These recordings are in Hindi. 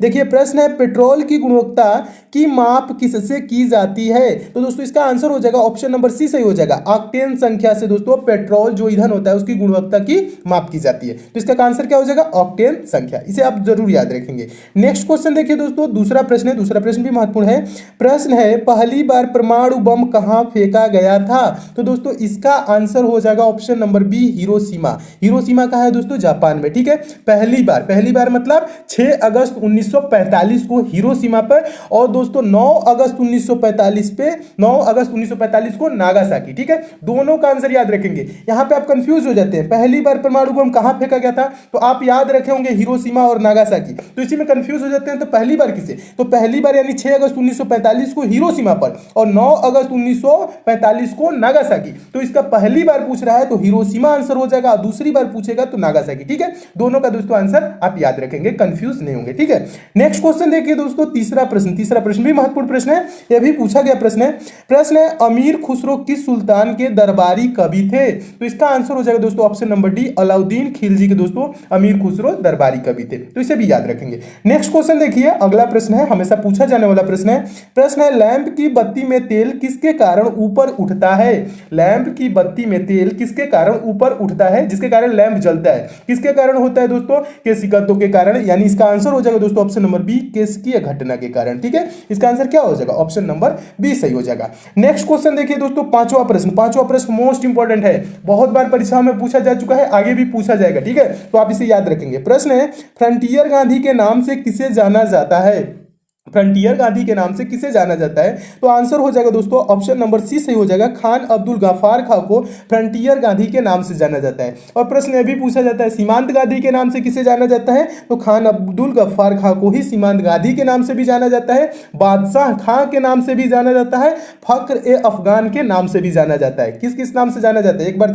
देखिए प्रश्न है पेट्रोल की गुणवत्ता की माप किससे की जाती है? तो दोस्तों इसका आंसर हो जाएगा ऑप्शन नंबर सी सही हो जाएगा। ऑक्टेन संख्या से दोस्तों पेट्रोल जो ईंधन होता है उसकी गुणवत्ता की माप की जाती है। तो इसका आंसर क्या हो जाएगा? ऑक्टेन संख्या। इसे आप जरूर याद रखेंगे। नेक्स्ट क्वेश्चन देखिए दोस्तों, दूसरा प्रश्न है, दूसरा प्रश्न भी महत्वपूर्ण है। प्रश्न है पहली बार परमाणु बम कहां फेंका गया था? तो दोस्तों इसका आंसर हो जाएगा option number B Hiroshima. Hiroshima कहाँ है दोस्तों? जापान में। ठीक है, पहली बार मतलब 6 अगस्त 1945 को हिरोशिमा पर, और दोस्तों 9 अगस्त 1945 को नागासाकी। ठीक है, दोनों का आंसर याद रखेंगे। यहां पे आप कंफ्यूज हो जाते हैं, पहली बार परमाणु बम कहां फेंका गया था, तो आप याद रखे होंगे हिरोशिमा और नागासाकी, तो इसी में कंफ्यूज हो जाते हैं। तो पहली बार किसे? तो पहली बार यानी 6 अगस्त 1945 को हिरोशिमा पर और 9 अगस्त 1945 को नागासाकी। तो इसका पहली बार पूछ रहा है तो हिरोशिमा आंसर हो जाएगा, दूसरी बार पूछेगा तो नागासाकी। ठीक है, दोनों का दोस्तों आंसर आप याद रखेंगे, कंफ्यूज नहीं होंगे। ठीक है, नेक्स्ट क्वेश्चन देखिए दोस्तों, तीसरा प्रश्न भी महत्वपूर्ण प्रश्न है, यह भी पूछा गया प्रश्न है। प्रश्न है अमीर खुसरो किस सुल्तान के दरबारी कवि थे? तो इसका आंसर हो जाएगा दोस्तों option number D Alauddin Khilji के दोस्तों अमीर खुसरो दरबारी कवि थे। तो इसे भी याद रखेंगे। नेक्स्ट क्वेश्चन देखिए, अगला प्रश्न है, हमेशा पूछा जाने वाला प्रश्न है। प्रश्न है लैंप की बत्ती में तेल किसके कारण ऊपर उठता है? लैंप की बत्ती में तेल किसके कारण ऊपर उठता है, जिसके कारण लैंप जलता है? किसके कारण होता है दोस्तों? केशिकाओं के कारण, यानी इसका आंसर हो जाएगा दोस्तों ऑप्शन नंबर बी केशिकीय घटना के कारण। ठीक है, इसका आंसर क्या हो जाएगा? ऑप्शन नंबर बी सही हो जाएगा। नेक्स्ट क्वेश्चन देखिए दोस्तों, पांचवा प्रश्न मोस्ट इंपॉर्टेंट है, बहुत बार परीक्षा में पूछा जा चुका है, आगे भी पूछा जाएगा। ठीक है, तो आप इसे याद रखेंगे। प्रश्न है फ्रंटियर गांधी के नाम से किसे जाना जाता है? फ्रंटियर गांधी के नाम से किसे जाना जाता है? तो आंसर हो जाएगा दोस्तों ऑप्शन नंबर सी सही हो जाएगा, खान अब्दुल गफ्फार खां को फ्रंटियर गांधी के नाम से जाना जाता है। और प्रश्न यह भी पूछा जाता है सीमांत गांधी के नाम से किसे जाना जाता है? तो खान अब्दुल गफ्फार खां को ही सीमांत गांधी के नाम से भी जाना जाता है, बादशाह खां के नाम से भी जाना जाता है, फख्र ए अफगान के नाम से भी जाना जाता है। किस किस नाम से जाना जाता है एक बार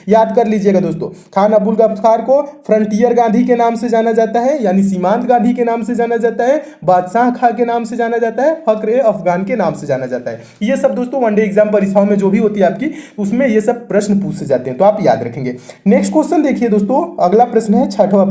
याद कर लीजिएगा दोस्तों। खान अब्दुल गफ्फार को फ्रंटियर गांधी के नाम से जाना जाता है, यानी सीमांत गांधी के नाम से जाना जाता है, बादशाह खां के नाम से जाना जाता है, फख्र ए अफगान के नाम से जाना जाता है। ये सब दोस्तों वनडे एग्जाम परीक्षाओं में जो भी होती है आपकी, उसमें ये सब प्रश्न पूछे जाते हैं, तो आप याद रखेंगे। नेक्स्ट क्वेश्चन देखिए दोस्तों, अगला प्रश्न है छठवां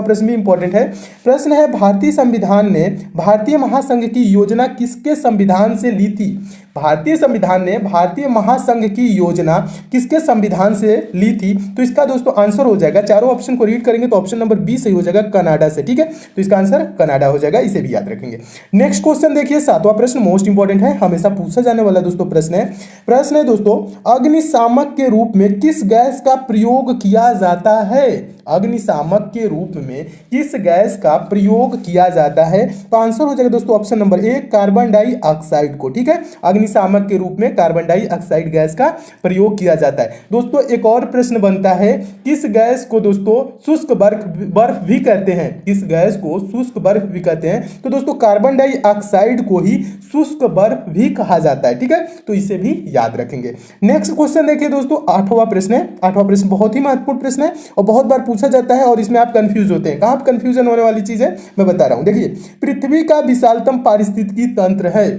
प्रश्न भी इंपॉर्टेंट है। प्रश्न है भारतीय संविधान ने भारतीय महासंघ की योजना किसके संविधान से ली थी? भारतीय संविधान ने भारतीय महासंघ की योजना किसके संविधान से ली थी? तो इसका दोस्तों आंसर हो जाएगा, चारों ऑप्शन को रीड करेंगे तो ऑप्शन नंबर बी सही हो जाएगा, कनाडा से। ठीक है, तो इसका आंसर कनाडा हो जाएगा, इसे भी याद रखेंगे। नेक्स्ट क्वेश्चन देखिए, सातवां प्रश्न मोस्ट इंपॉर्टेंट है, हमेशा पूछा जाने वाला दोस्तों प्रश्न है दोस्तों अग्निशामक के रूप में किस गैस का प्रयोग किया जाता है? अग्निशामक के रूप में किस गैस का प्रयोग किया जाता है? तो आंसर हो जाएगा दोस्तों option number A carbon dioxide को। ठीक है, अग्निशामक के रूप में कार्बन डाइऑक्साइड गैस का प्रयोग किया जाता है। दोस्तों एक और प्रश्न बनता है, किस गैस को दोस्तों शुष्क बर्फ भी कहते हैं? किस गैस को शुष्क बर्फ भी कहते हैं? तो दोस्तों कार्बन डाइऑक्साइड को ही शुष्क बर्फ भी कहा जाता है। ठीक है, तो इसे भी याद रखेंगे। नेक्स्ट क्वेश्चन देखिए दोस्तों, आठवां प्रश्न है। आठवां प्रश्न बहुत ही महत्वपूर्ण प्रश्न है और बहुत बार पूछा जाता है, और इसमें आप कंफ्यूज होते हैं। कहां कंफ्यूजन होने वाली चीज है मैं बता रहा हूं। देखिए पृथ्वी का विशालतम पारिस्थितिकी तंत्र है,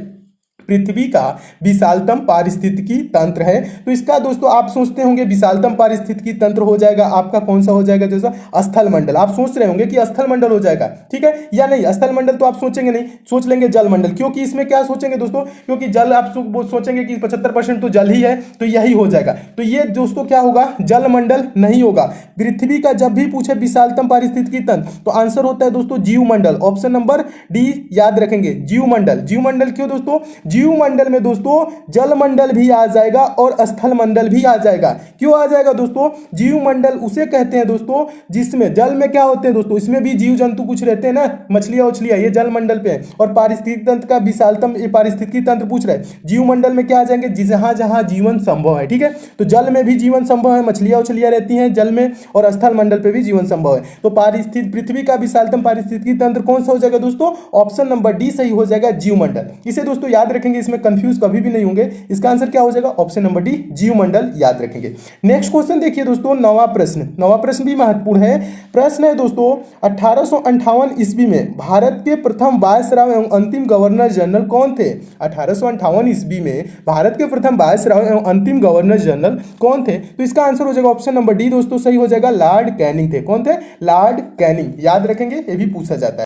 पृथ्वी का विशालतम पारिस्थितिकी तंत्र है। तो इसका दोस्तों आप सोचते होंगे विशालतम पारिस्थितिकी तंत्र हो जाएगा आपका कौन सा हो जाएगा? जैसा स्थल मंडल। आप सोच रहे होंगे कि स्थल मंडल हो जाएगा, ठीक है या नहीं? स्थल मंडल तो आप सोचेंगे नहीं, सोच लेंगे जल मंडल, क्योंकि इसमें क्या सोचेंगे दोस्तों? क्योंकि जल आप सोचेंगे कि 75% तो जल ही है, तो यही हो जाएगा। तो ये दोस्तों क्या होगा? जल मंडल नहीं होगा। पृथ्वी का जब भी पूछे विशालतम पारिस्थितिकी तंत्र तो आंसर होता है दोस्तों जीव मंडल, ऑप्शन नंबर डी याद रखेंगे, जीव मंडल। जीव मंडल क्यों दोस्तों? जीव मंडल में दोस्तों जल मंडल भी आ जाएगा और स्थल मंडल भी आ जाएगा। क्यों आ जाएगा दोस्तों? जीव मंडल उसे कहते हैं दोस्तों जिसमें जल में क्या होते हैं दोस्तों, इसमें भी जीव जंतु कुछ रहते हैं ना, मछलियां उछलियां, ये जल मंडल पे है। और पारिस्थितिकी तंत्र का विशालतम पारिस्थितिकी तंत्र पूछ रहे हैं, जीव मंडल में क्या आ जाएंगे? जहां जहां जीवन संभव है। ठीक है, तो जल में भी जीवन संभव है, मछलियां उछलियां रहती हैं जल में, और स्थल मंडल पे भी जीवन संभव है। तो पृथ्वी का विशालतम पारिस्थितिकी तंत्र कौन सा हो जाएगा दोस्तों? ऑप्शन नंबर डी सही हो जाएगा, जीव मंडल। इसे दोस्तों याद रखेंगे, इसमें कंफ्यूज कभी भी नहीं होंगे। इसका आंसर क्या हो जाएगा? ऑप्शन नंबर डी जीव मंडल याद रखेंगे। नेक्स्ट क्वेश्चन देखिए दोस्तों, नौवां प्रश्न भी महत्वपूर्ण है। प्रश्न है दोस्तों 1858 ईस्वी में भारत के प्रथम वायसराय एवं अंतिम गवर्नर जनरल कौन थे? 1858 ईस्वी में भारत के प्रथम वायसराय एवं अंतिम गवर्नर जनरल कौन थे? तो इसका आंसर हो जाएगा ऑप्शन नंबर डी दोस्तों सही हो जाएगा, लॉर्ड कैनिंग थे। कौन थे? लॉर्ड कैनिंग याद रखेंगे, ये भी पूछा जाता है।